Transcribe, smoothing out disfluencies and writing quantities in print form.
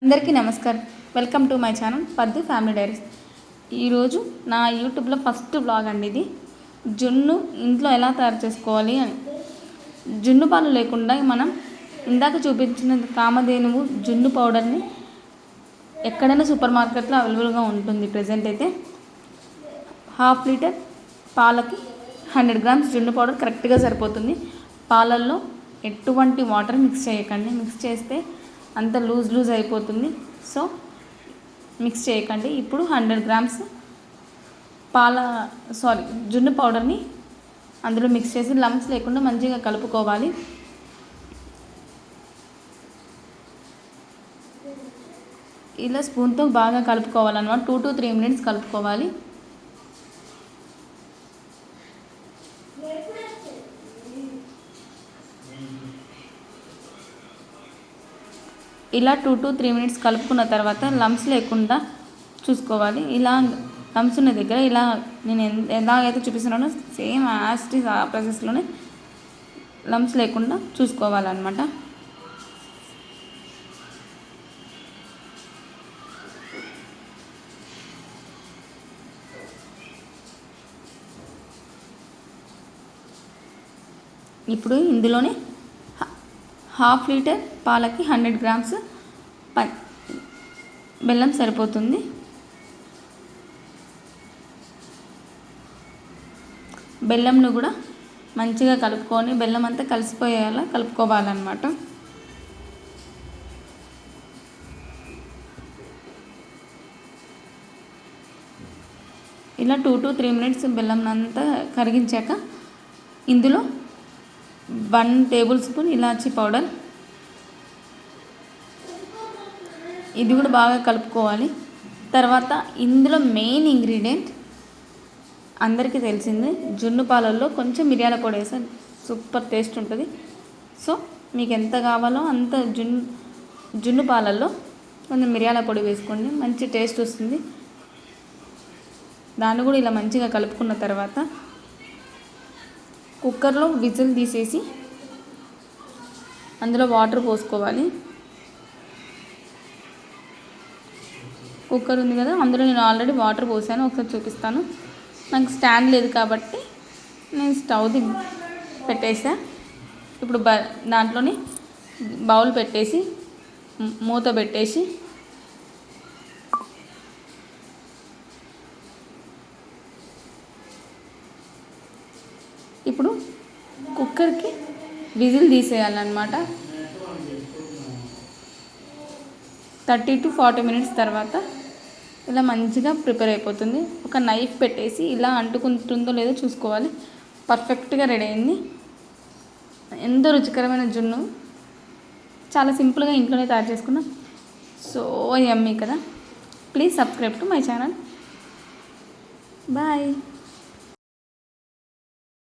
అందరికీ నమస్కారం. Welcome to my channel పద్దు ఫ్యామిలీ డైరీస్. ఈరోజు నా యూట్యూబ్లో ఫస్ట్ బ్లాగ్ అండి ఇది. జున్ను ఇంట్లో ఎలా తయారు చేసుకోవాలి అని. జున్ను పాలు లేకుండా మనం ఇందాక చూపించిన కామధేనువు జున్ను పౌడర్ని ఎక్కడైనా సూపర్ మార్కెట్లో అవైలబుల్గా ఉంటుంది. ప్రజెంట్ అయితే 1/2 లీటర్ పాలకి 100 గ్రామ్స్ జున్ను పౌడర్ కరెక్ట్గా సరిపోతుంది. పాలల్లో ఎటువంటి వాటర్ మిక్స్ చేయకండి. మిక్స్ చేస్తే అంత లూజ్ అయిపోతుంది. సో మిక్స్ చేయకండి. ఇప్పుడు 100 గ్రామ్స్ జున్ను పౌడర్ని అందులో మిక్స్ చేసి లంప్స్ లేకుండా మంచిగా కలుపుకోవాలి. ఇలా స్పూన్తో బాగా కలుపుకోవాలన్నమాట. 2 to 3 minutes కలుపుకోవాలి. ఇలా 2 to 3 minutes కలుపుకున్న తర్వాత లంప్స్ లేకుండా చూసుకోవాలి. ఇలా లంప్స్ ఉన్న దగ్గర ఇలా నేను ఎలాగైతే చూపిస్తున్నానో సేమ్ యాస్టీస్ ఆ ప్రాసెస్లోనే లంప్స్ లేకుండా చూసుకోవాలన్నమాట. ఇప్పుడు ఇందులోనే 1/2 లీటర్ పాలకి 100 గ్రామ్స్ బెల్లం సరిపోతుంది. బెల్లంను కూడా మంచిగా కలుపుకొని బెల్లం అంతా కలిసిపోయేలా కలుపుకోవాలన్నమాట. ఇలా 2 to 3 minutes బెల్లం అంతా కరిగించాక ఇందులో 1 టేబుల్ స్పూన్ ఇలాచీ పౌడర్, ఇది కూడా బాగా కలుపుకోవాలి. తర్వాత ఇందులో మెయిన్ ఇంగ్రీడియంట్ అందరికీ తెలిసింది, జున్ను పాలల్లో కొంచెం మిరియాల పొడి వేస్తే సూపర్ టేస్ట్ ఉంటుంది. సో మీకు ఎంత కావాలో అంత జున్ను పాలల్లో కొంచెం మిరియాల పొడి వేసుకోండి, మంచి టేస్ట్ వస్తుంది. దాన్ని కూడా ఇలా మంచిగా కలుపుకున్న తర్వాత కుక్కర్లో విజిల్ తీసేసి అందులో వాటర్ పోసుకోవాలి. కుక్కర్ ఉంది కదా, అందులో నేను ఆల్రెడీ వాటర్ పోసాను, ఒకసారి చూపిస్తాను. నాకు స్టాండ్ లేదు కాబట్టి నేను స్టవ్ది పెట్టేసా. ఇప్పుడు దాంట్లోని బౌల్ పెట్టేసి మూత పెట్టేసి ఇప్పుడు కుక్కర్కి విజిల్ తీసేయాలన్నమాట. 30 to 40 minutes తర్వాత ఇలా మంచిగా ప్రిపేర్ అయిపోతుంది. ఒక నైఫ్ పెట్టేసి ఇలా అంటుకుంటుందో లేదో చూసుకోవాలి. పర్ఫెక్ట్గా రెడీ అయింది. ఎంతో రుచికరమైన జున్ను చాలా సింపుల్గా ఇంట్లోనే తయారు చేసుకున్నాం. సో యమ్మీ కదా. Please subscribe to my channel. Bye.